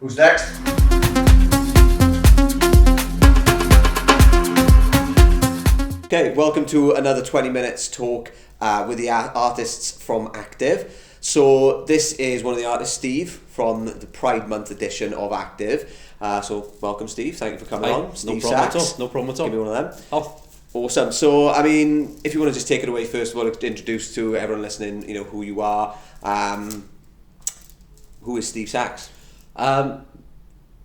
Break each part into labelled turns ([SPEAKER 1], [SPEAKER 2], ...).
[SPEAKER 1] Who's next? Okay, welcome to another 20 minutes talk with the artists from AKTIV. So this is one of the artists, Steve, from the Pride Month edition of AKTIV. So welcome, Steve. Thank you for coming on. Steve
[SPEAKER 2] No problem
[SPEAKER 1] Sachs.
[SPEAKER 2] at all. No problem at all.
[SPEAKER 1] Give me one of them.
[SPEAKER 2] Oh,
[SPEAKER 1] Awesome. So, I mean, if you want to just take it away first of all, introduce to everyone listening, you know, who you are. Who is Steve Sachs?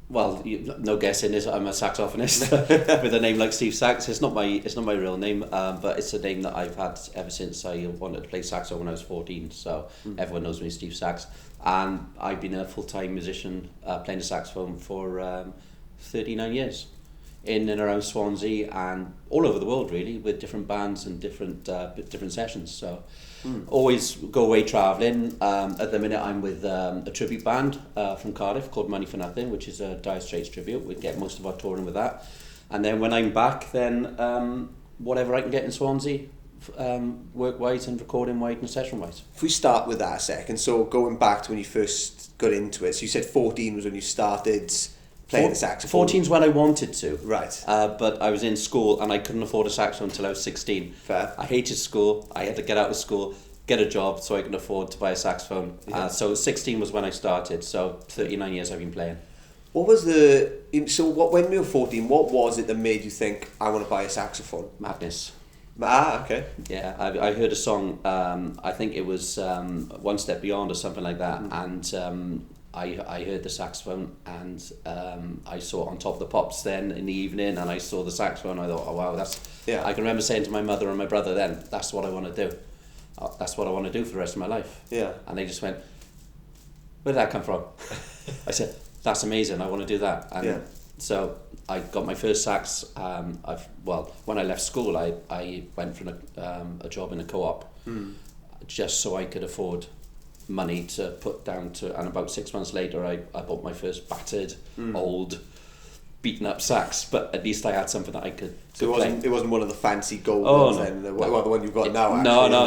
[SPEAKER 2] well, no guessing is I'm a saxophonist with a name like Steve Sachs. It's not my real name, but it's a name that I've had ever since I wanted to play saxophone when I was 14. So everyone knows me as Steve Sachs, and I've been a full-time musician playing the saxophone for 39 years. In and around Swansea and all over the world really, with different bands and different sessions. So always go away travelling. At the minute I'm with a tribute band from Cardiff called Money for Nothing, which is a Dire Straits tribute. We get most of our touring with that. And then when I'm back, then whatever I can get in Swansea, work-wise and recording-wise and session-wise.
[SPEAKER 1] If we start with that a second, so going back to when you first got into it, so you said 14 was when you started playing the saxophone.
[SPEAKER 2] 14's when I wanted to.
[SPEAKER 1] Right.
[SPEAKER 2] But I was in school and I couldn't afford a saxophone until I was 16.
[SPEAKER 1] Fair.
[SPEAKER 2] I hated school. I had to get out of school, get a job so I could afford to buy a saxophone.
[SPEAKER 1] Yeah.
[SPEAKER 2] So 16 was when I started. So 39 years I've been playing.
[SPEAKER 1] When you were 14, what was it that made you think, I want to buy a saxophone?
[SPEAKER 2] Madness.
[SPEAKER 1] Okay.
[SPEAKER 2] Yeah, I heard a song, I think it was One Step Beyond or something like that, and I heard the saxophone and I saw it on Top of the Pops then in the evening, and I saw the saxophone. I thought, oh wow,
[SPEAKER 1] Yeah.
[SPEAKER 2] I can remember saying to my mother and my brother then, that's what I want to do. That's what I want to do for the rest of my life.
[SPEAKER 1] Yeah.
[SPEAKER 2] And they just went, where did that come from? I said, that's amazing, I want to do that. And
[SPEAKER 1] Yeah.
[SPEAKER 2] so I got my first sax. When I left school, I went for a job in a co-op just so I could afford money to put down to, and about 6 months later I bought my first battered, old, beaten up sax, but at least I had something that I could
[SPEAKER 1] So it wasn't one of the fancy gold
[SPEAKER 2] Oh,
[SPEAKER 1] ones
[SPEAKER 2] no.
[SPEAKER 1] then, the one you've got now, actually.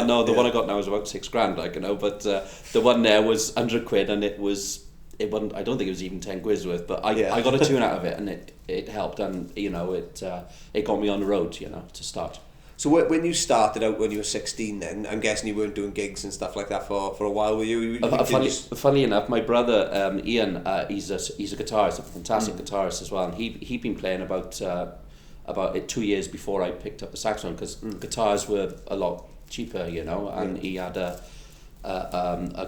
[SPEAKER 2] No, the
[SPEAKER 1] Yeah.
[SPEAKER 2] one I got now is about £6,000, like, you know, but the one there was £100 and it wasn't, I don't think it was even 10 quid's worth, but I got a tune out of it, and it helped, and you know, it got me on the road, you know, to start.
[SPEAKER 1] So when you started out when you were 16 then, I'm guessing you weren't doing gigs and stuff like that for a while, were you?
[SPEAKER 2] Funny enough, my brother Ian, he's a guitarist, a fantastic guitarist as well, and he'd been playing about 2 years before I picked up the saxophone, because guitars were a lot cheaper, you know, and he had a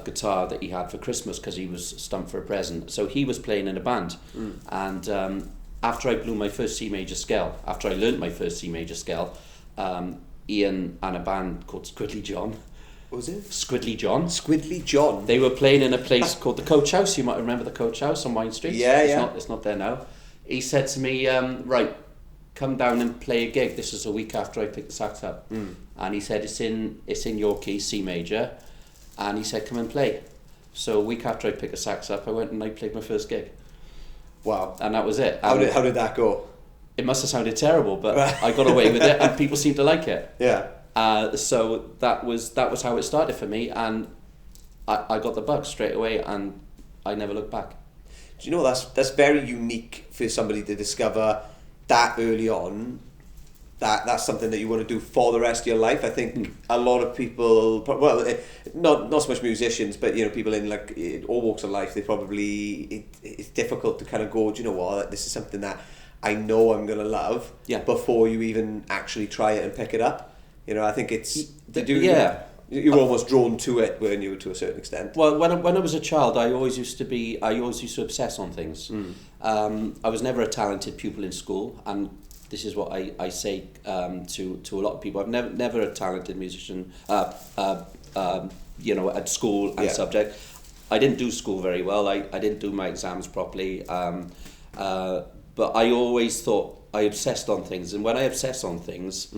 [SPEAKER 2] guitar that he had for Christmas because he was stumped for a present. So he was playing in a band, and after I blew my first C major scale, after I learnt my first C major scale, Ian and a band called Squidly John.
[SPEAKER 1] What was it?
[SPEAKER 2] Squidly John.
[SPEAKER 1] Squidly John.
[SPEAKER 2] They were playing in a place called the Coach House. You might remember the Coach House on Wine Street.
[SPEAKER 1] Yeah,
[SPEAKER 2] It's not there now. He said to me, right, come down and play a gig. This is a week after I picked the sax up. And he said, it's in your key, C major. And he said, come and play. So a week after I picked the sax up, I went and I played my first gig.
[SPEAKER 1] Wow.
[SPEAKER 2] And that was it.
[SPEAKER 1] How did that go?
[SPEAKER 2] It must have sounded terrible, but I got away with it, and people seemed to like it.
[SPEAKER 1] Yeah.
[SPEAKER 2] So that was how it started for me, and I got the bug straight away, and I never looked back.
[SPEAKER 1] Do you know that's very unique for somebody to discover that early on? That's something that you want to do for the rest of your life. I think a lot of people, not so much musicians, but you know, people in like all walks of life, they probably it's difficult to kind of go, do you know what, this is something that I know I'm gonna love before you even actually try it and pick it up. You know, I think you were almost drawn to it, weren't you, to a certain extent?
[SPEAKER 2] Well, when I was a child, I always used to obsess on things. I was never a talented pupil in school, and this is what I say to a lot of people. I've never a talented musician, you know, at school and subject. I didn't do school very well. I didn't do my exams properly. But I always thought I obsessed on things, and when I obsess on things,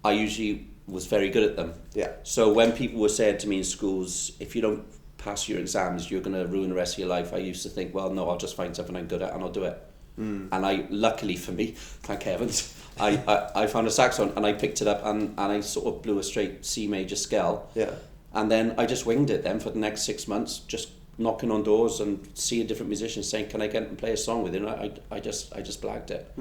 [SPEAKER 2] I usually was very good at them.
[SPEAKER 1] Yeah.
[SPEAKER 2] So when people were saying to me in schools, if you don't pass your exams, you're going to ruin the rest of your life, I used to think, well, no, I'll just find something I'm good at and I'll do it. And luckily for me, thank heavens, I found a saxophone and I picked it up and I sort of blew a straight C major scale.
[SPEAKER 1] Yeah.
[SPEAKER 2] And then I just winged it then for the next 6 months, just knocking on doors and seeing different musicians saying, "Can I get and play a song with you?" And I just blagged it.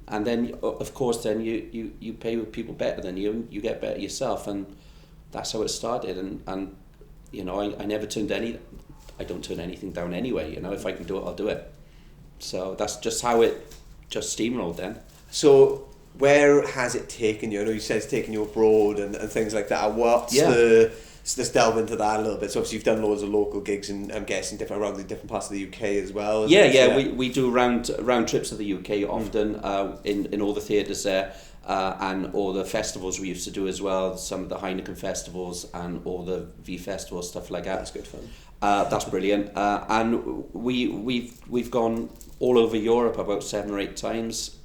[SPEAKER 2] And then of course then you pay with people better than you, and you get better yourself, and that's how it started. And you know, I never I don't turn anything down anyway. You know, if I can do it, I'll do it. So that's just how it just steamrolled then.
[SPEAKER 1] So where has it taken you? I know you said it's taken you abroad and things like that. What's let's delve into that a little bit. So obviously you've done loads of local gigs, and I'm guessing around the different parts of the UK as well.
[SPEAKER 2] We do round trips to the UK often, in all the theatres there, and all the festivals we used to do as well. Some of the Heineken festivals and all the V festivals, stuff like that.
[SPEAKER 1] That's good fun.
[SPEAKER 2] That's brilliant. And we've gone all over Europe about 7 or 8 times.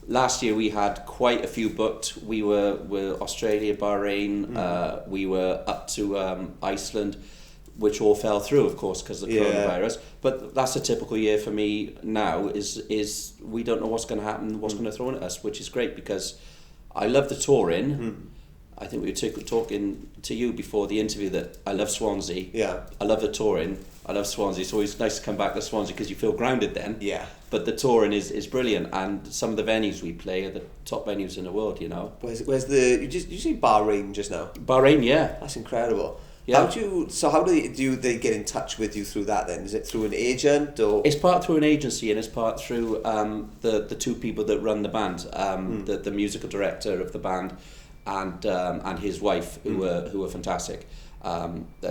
[SPEAKER 2] Last year we had quite a few booked. We were Australia, Bahrain, we were up to Iceland, which all fell through, of course, because of the coronavirus. But that's a typical year for me now, is we don't know what's going to happen, what's going to throw at us, which is great, because I love the touring. I think we were talking to you before the interview that I love Swansea.
[SPEAKER 1] Yeah.
[SPEAKER 2] I love the touring. I love Swansea. It's always nice to come back to Swansea because you feel grounded then.
[SPEAKER 1] Yeah.
[SPEAKER 2] But the touring is brilliant, and some of the venues we play are the top venues in the world, you know.
[SPEAKER 1] Where's you say Bahrain just now?
[SPEAKER 2] Bahrain, yeah.
[SPEAKER 1] That's incredible.
[SPEAKER 2] Yeah.
[SPEAKER 1] How do they get in touch with you through that then? Is it through an agent or?
[SPEAKER 2] It's part through an agency, and it's part through the 2 people that run the band, the musical director of the band, and his wife, who were fantastic.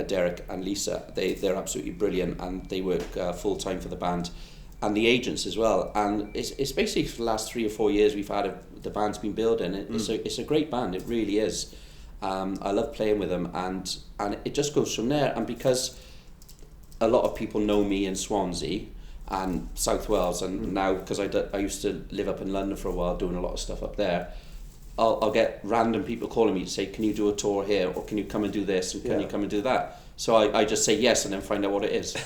[SPEAKER 2] Derek and Lisa, they're absolutely brilliant, and they work full time for the band, and the agents as well. And it's basically for the last 3 or 4 years we've had the band's been building. It's a great band, it really is. I love playing with them, and it just goes from there. And because a lot of people know me in Swansea and South Wales, and now because I used to live up in London for a while doing a lot of stuff up there, I'll get random people calling me to say, can you do a tour here, or can you come and do this, and can you come and do that? So I just say yes and then find out what it is.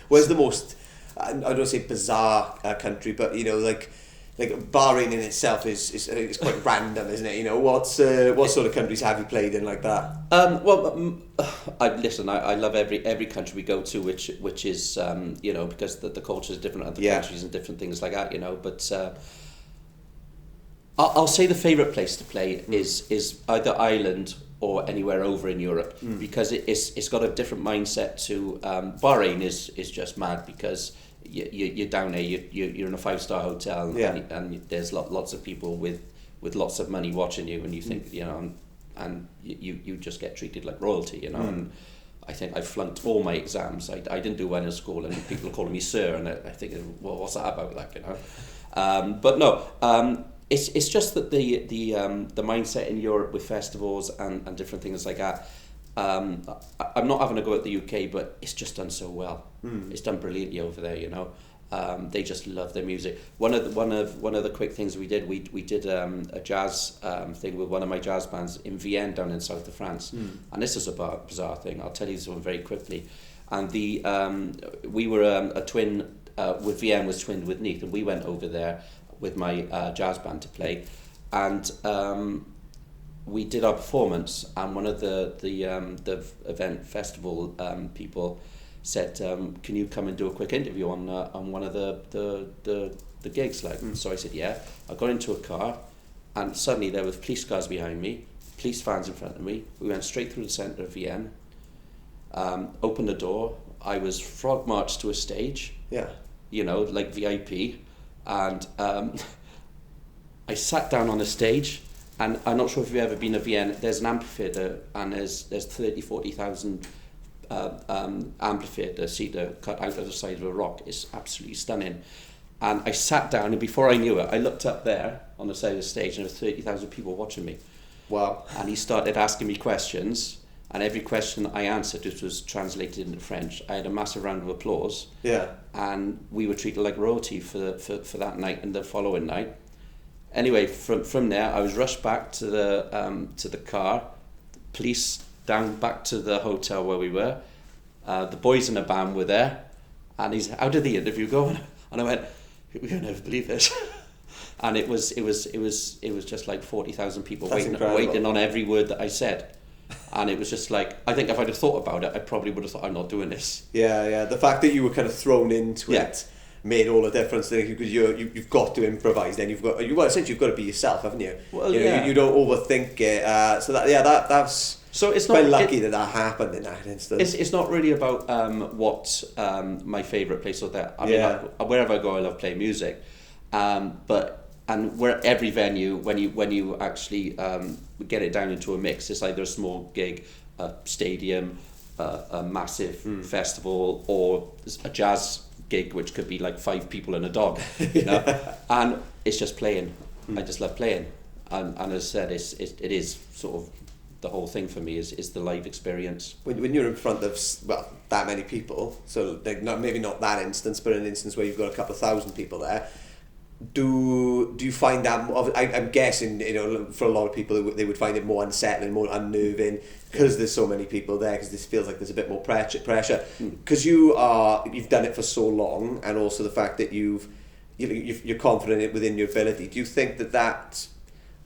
[SPEAKER 1] Where's the most, I don't say bizarre country, but you know, like Bahrain in itself is quite random, isn't it? You know, what sort of countries have you played in like that?
[SPEAKER 2] I love every country we go to, which is you know, because the culture is different, other countries and different things like that, you know. But I'll say the favourite place to play is either Ireland or anywhere over in Europe, because it's got a different mindset to Bahrain is just mad, because you're down there, you're in a 5-star hotel, and there's lots of people with lots of money watching you, and you think, you know, and you just get treated like royalty, you know. And I think I flunked all my exams. I didn't do well in school, and people are calling me sir, and I think, well, what's that about, like, you know? But no, it's just that the mindset in Europe with festivals and different things like that. I'm not having a go at the UK, but it's just done so well. It's done brilliantly over there, you know. They just love their music. One of the quick things we did a jazz thing with one of my jazz bands in Vienne, down in south of France, and this is a bizarre thing. I'll tell you this one very quickly. And we were a twin. With Vienne was twinned with Neath, and we went over there with my jazz band to play, and we did our performance, and one of the event festival people said, can you come and do a quick interview on one of the gigs, like? So I said yeah. I got into a car, and suddenly there were police cars behind me, police vans in front of me. We went straight through the centre of Vienne, opened the door, I was frog marched to a stage, you know, like VIP, and I sat down on the stage. And I'm not sure if you've ever been to Vienna. There's an amphitheatre, and there's 40,000 amphitheatre seater cut out of the side of a rock. It's absolutely stunning. And I sat down, and before I knew it, I looked up there on the side of the stage, and there were 30,000 people watching me.
[SPEAKER 1] Wow.
[SPEAKER 2] And he started asking me questions, and every question I answered, which was translated into French, I had a massive round of applause.
[SPEAKER 1] Yeah. And
[SPEAKER 2] we were treated like royalty for that night and the following night. Anyway, from there, I was rushed back to the car, police down back to the hotel where we were. The boys in the band were there, and he said, "How did the interview go?" And I went, "You'll never believe this." And it was just like 40,000 people waiting on every word that I said. And it was just like, I think if I'd have thought about it, I probably would have thought, I'm not doing this.
[SPEAKER 1] Yeah. The fact that you were kind of thrown into
[SPEAKER 2] Yeah.
[SPEAKER 1] it made all the difference, because you've got to improvise. Then essentially you've got to be yourself, haven't you?
[SPEAKER 2] Well,
[SPEAKER 1] you don't overthink it. So that's
[SPEAKER 2] so it's
[SPEAKER 1] quite
[SPEAKER 2] not
[SPEAKER 1] lucky that happened in that instance.
[SPEAKER 2] It's not really about what my favourite place was there. I mean, wherever I go, I love playing music. Where every venue, when you actually get it down into a mix, it's either a small gig, a stadium, a massive festival, or a jazz gig, which could be like 5 people and a dog, you know. And it's just playing. I just love playing, and as I said, it is sort of the whole thing for me is the live experience.
[SPEAKER 1] When you're in front of that many people, so like maybe not that instance, but an instance where you've got a couple of thousand people there, do you find that, I'm guessing, for a lot of people they would find it more unsettling, more unnerving, because there's so many people there, because this feels like there's a bit more pressure, because you've done it for so long, and also the fact that you're confident within your ability. Do you think that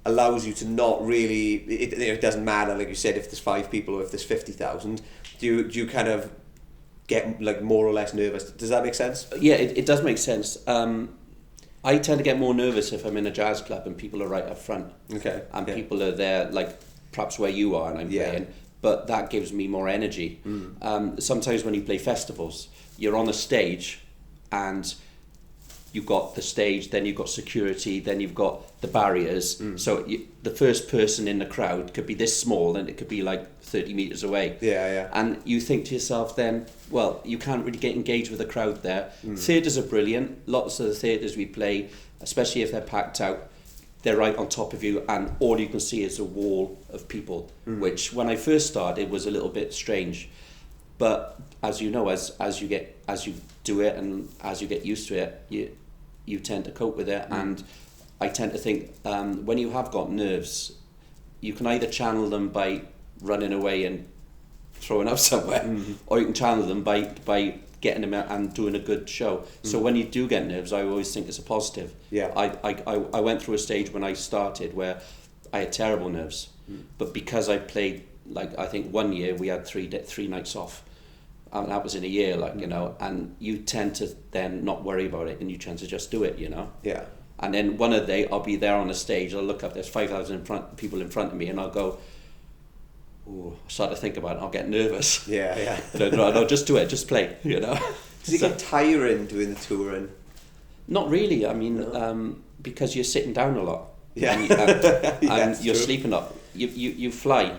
[SPEAKER 1] allows you to not really, it doesn't matter, like you said, if there's 5 people or if there's 50,000, do you kind of get like more or less nervous? Does that make sense?
[SPEAKER 2] Yeah, it does make sense. I tend to get more nervous if I'm in a jazz club and people are right up front.
[SPEAKER 1] Okay.
[SPEAKER 2] And people are there, like perhaps where you are and I'm playing, but that gives me more energy. Sometimes when you play festivals, you're on a stage and you've got the stage, then you've got security, then you've got the barriers. So the first person in the crowd could be this small and it could be like 30 metres away. And you think to yourself then, well, you can't really get engaged with the crowd there. Theatres are brilliant. Lots of the theatres we play, especially if they're packed out, they're right on top of you and all you can see is a wall of people, which when I first started was a little bit strange. But as you know, as you do it and as you get used to it, you tend to cope with it. And I tend to think when you have got nerves, you can either channel them by running away and throwing up somewhere, or you can channel them by getting them out and doing a good show. So when you do get nerves, I always think it's a positive. I went through a stage when I started where I had terrible nerves, but because I played, like I think one year we had 3 nights off. And that was in a year, and you tend to then not worry about it and you tend to just do it,
[SPEAKER 1] Yeah.
[SPEAKER 2] And then one of the day I'll be there on the stage, I'll look up, there's 5,000 people in front of me, and I'll go, ooh, I start to think about it, I'll get nervous.
[SPEAKER 1] Yeah.
[SPEAKER 2] No, just do it, just play,
[SPEAKER 1] Does it get tiring doing the touring?
[SPEAKER 2] Not really, I mean, because you're sitting down a lot.
[SPEAKER 1] Yeah.
[SPEAKER 2] And you're sleeping up. You fly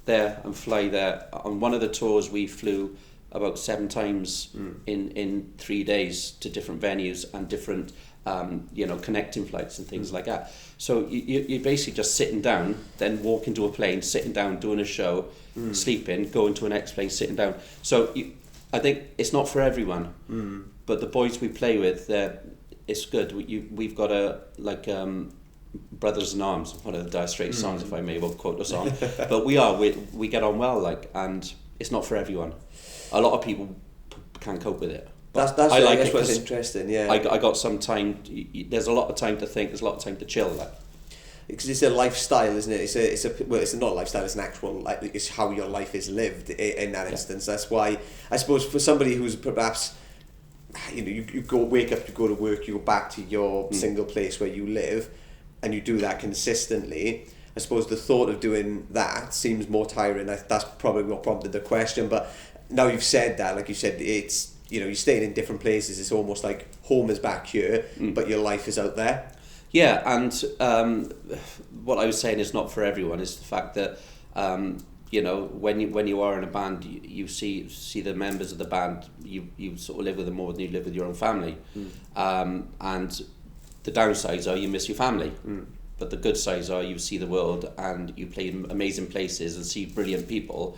[SPEAKER 2] there and fly there. On one of the tours we flew about 7 times in 3 days to different venues and different connecting flights and things like that. So you're basically just sitting down, then walk into a plane, sitting down, doing a show, sleeping, going to an next plane, sitting down. So I think it's not for everyone, but the boys we play with, it's good. We've got Brothers in Arms, one of the Dire Straits songs, if I may well quote the song. But we get on well, and it's not for everyone. A lot of people can't cope with it.
[SPEAKER 1] That's what's interesting. Yeah,
[SPEAKER 2] I got some time. There's a lot of time to think. There's a lot of time to chill.
[SPEAKER 1] Because it's a lifestyle, isn't it? It's not a lifestyle. It's an actual. It's how your life is lived in that instance. That's why I suppose for somebody who's perhaps, you wake up, you go to work, you go back to your single place where you live, and you do that consistently. I suppose the thought of doing that seems more tiring. That's probably what prompted the question. But now you've said that, like you said, it's, you're staying in different places. It's almost like home is back here, but your life is out there.
[SPEAKER 2] Yeah, and what I was saying is not for everyone. Is the fact that when you are in a band, you see the members of the band. You sort of live with them more than you live with your own family, and the downsides are you miss your family. But the good sides are you see the world and you play in amazing places and see brilliant people,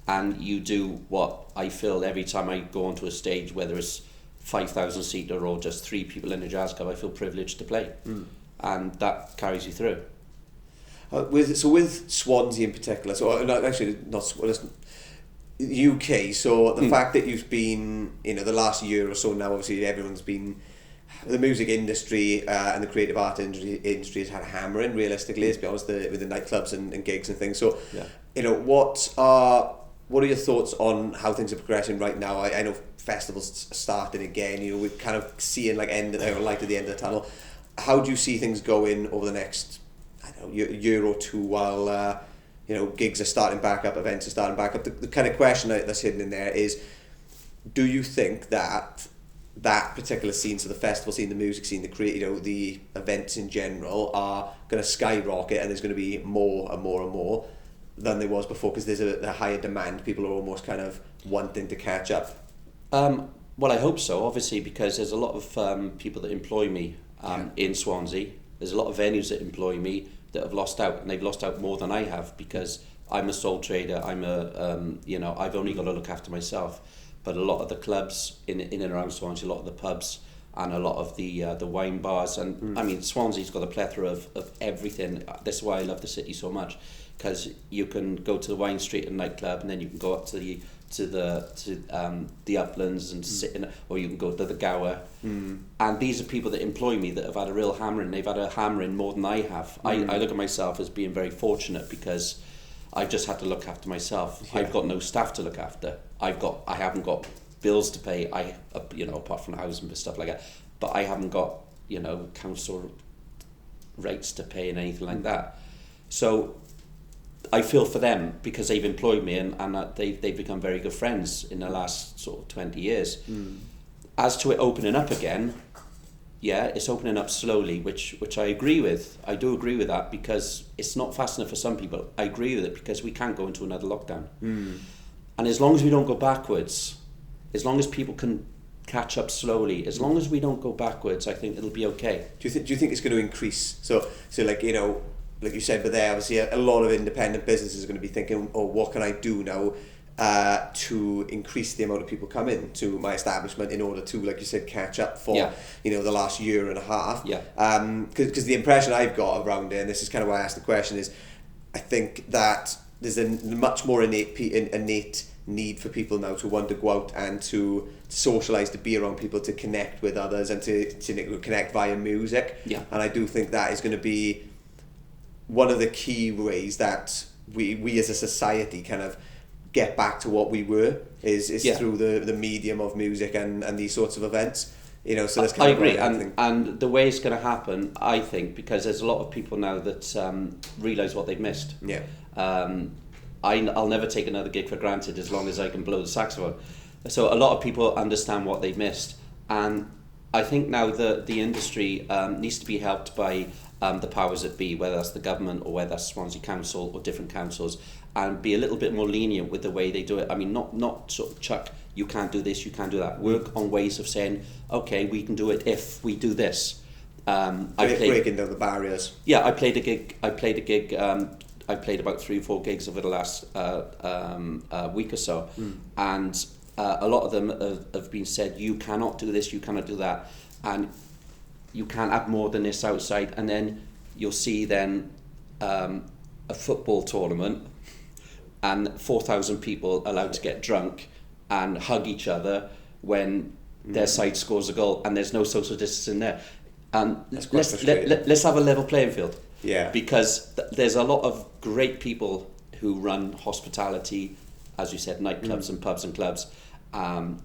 [SPEAKER 2] and you do what I feel every time I go onto a stage, whether it's 5,000 seater or just 3 people in a jazz club, I feel privileged to play, and that carries you through.
[SPEAKER 1] With Swansea in particular, UK. So the fact that you've been, the last year or so now, obviously everyone's been the music industry and the creative art industry has had a hammering, realistically, let's be honest, with the nightclubs and gigs and things. So, you know, what are your thoughts on how things are progressing right now? I know festivals starting again. You know, we're kind of seeing like light at the end of the tunnel. How do you see things going over the next, I don't know, year or two while you know, gigs are starting back up, events are starting back up? The kind of question that's hidden in there is, do you think that particular scene, so the festival scene, the music scene, the events in general, are going to skyrocket, and there's going to be more and more and more than there was before because there's a higher demand? People are almost kind of wanting to catch up.
[SPEAKER 2] Well, I hope so, obviously, because there's a lot of people that employ me in Swansea. There's a lot of venues that employ me that have lost out, and they've lost out more than I have because I'm a sole trader. I'm I've only got to look after myself. But a lot of the clubs in and around Swansea, a lot of the pubs, and a lot of the wine bars, and I mean, Swansea's got a plethora of everything. That's why I love the city so much, because you can go to the Wine Street and nightclub, and then you can go up to the uplands and sit in, or you can go to the Gower. And these are people that employ me that have had a real hammering. They've had a hammering more than I have. I look at myself as being very fortunate because I've just had to look after myself. I've got no staff to look after. I haven't got bills to pay. Apart from housing and stuff like that. But I haven't got, council rates to pay and anything like that. So I feel for them because they've employed me and they've become very good friends in the last sort of 20 years. As to it opening up again, it's opening up slowly, which I agree with. I do agree with that because it's not fast enough for some people. I agree with it because we can't go into another lockdown. And as long as we don't go backwards, as long as people can catch up slowly, as long as we don't go backwards, I think it'll be okay.
[SPEAKER 1] Do you think it's going to increase? So like, you know, like you said, but there obviously a lot of independent businesses are going to be thinking, oh, what can I do now to increase the amount of people come in to my establishment in order to, like you said, catch up for the last year and a half. Because the impression I've got around it, and this is kind of why I asked the question, is I think that there's a much more innate need for people now to want to go out and to socialise, to be around people, to connect with others, and to connect via music. And I do think that is going to be one of the key ways that we as a society kind of get back to what we were is through the medium of music and these sorts of events. So that's kind
[SPEAKER 2] I agree, and the way it's going to happen, I think, because there's a lot of people now that realise what they've missed. I'll never take another gig for granted as long as I can blow the saxophone. So a lot of people understand what they've missed, and I think now the industry needs to be helped by the powers that be, whether that's the government or whether that's Swansea Council or different councils, and be a little bit more lenient with the way they do it. I mean, not sort of chuck, you can't do this, you can't do that. Work on ways of saying, okay, we can do it if we do this.
[SPEAKER 1] Breaking down the barriers.
[SPEAKER 2] Yeah, I played a gig. I played about 3 or 4 gigs over the last week or so, and a lot of them have been said, you cannot do this, you cannot do that, and you can't have more than this outside. And then you'll see then a football tournament and 4,000 people allowed to get drunk and hug each other when their side scores a goal, and there's no social distancing there. And let's have a level playing field. Because there's a lot of great people who run hospitality, as you said, nightclubs and pubs and clubs, and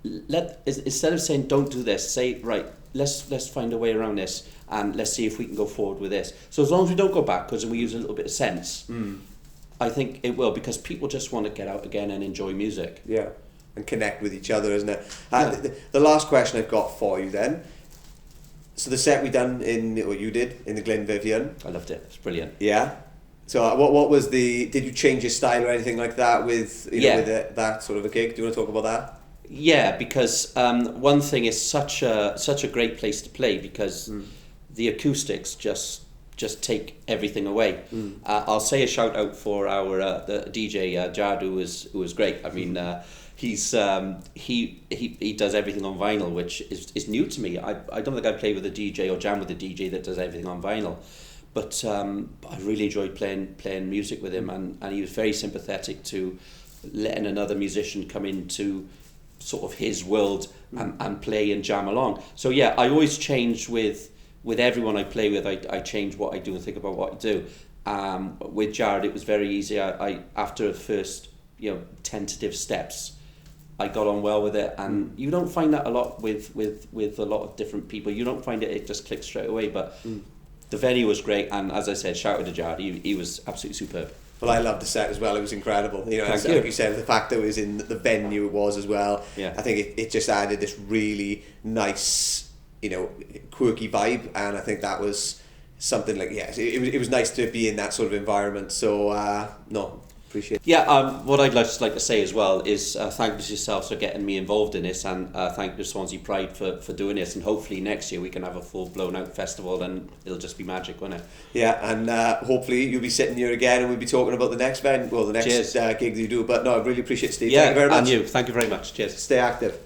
[SPEAKER 2] instead of saying don't do this, say right, let's find a way around this, and let's see if we can go forward with this. So as long as we don't go backwards and we use a little bit of sense, I think it will, because people just want to get out again and enjoy music.
[SPEAKER 1] And connect with each other, isn't it? The last question I've got for you then. So the set we done you did in the Glen Vivian.
[SPEAKER 2] I loved it. It's brilliant.
[SPEAKER 1] Yeah. So what was did you change your style or anything like that with with that sort of a gig? Do you want to talk about that?
[SPEAKER 2] Yeah, because one thing is such a great place to play, because the acoustics just take everything away. I'll say a shout out for our the DJ Jad, who was great. I mean. He's he does everything on vinyl, which is new to me. I don't think I play with a DJ or jam with a DJ that does everything on vinyl, but I really enjoyed playing music with him, and he was very sympathetic to letting another musician come in to sort of his world and play and jam along. So yeah, I always change with everyone I play with. I change what I do and think about what I do. With Jared, it was very easy. I after the first tentative steps, I got on well with it, and you don't find that a lot with a lot of different people. You don't find it just clicks straight away. But the venue was great, and as I said, shout out to Jared. He was absolutely superb.
[SPEAKER 1] Well, I loved the set as well. It was incredible.
[SPEAKER 2] Thank you.
[SPEAKER 1] Like you said, the fact that it was in the venue it was as well.
[SPEAKER 2] Yeah.
[SPEAKER 1] I think it just added this really nice, quirky vibe, and I think that was something like it was nice to be in that sort of environment. So appreciate it.
[SPEAKER 2] Yeah, what I'd just like to say as well is thank you to yourselves for getting me involved in this, and thank you to Swansea Pride for doing this, and hopefully next year we can have a full blown out festival and it'll just be magic, won't it?
[SPEAKER 1] Yeah, and hopefully you'll be sitting here again and we'll be talking about the next gig that you do. But no, I really appreciate it, Steve.
[SPEAKER 2] Yeah,
[SPEAKER 1] thank you very much.
[SPEAKER 2] And you, thank you very much. Cheers.
[SPEAKER 1] Stay active.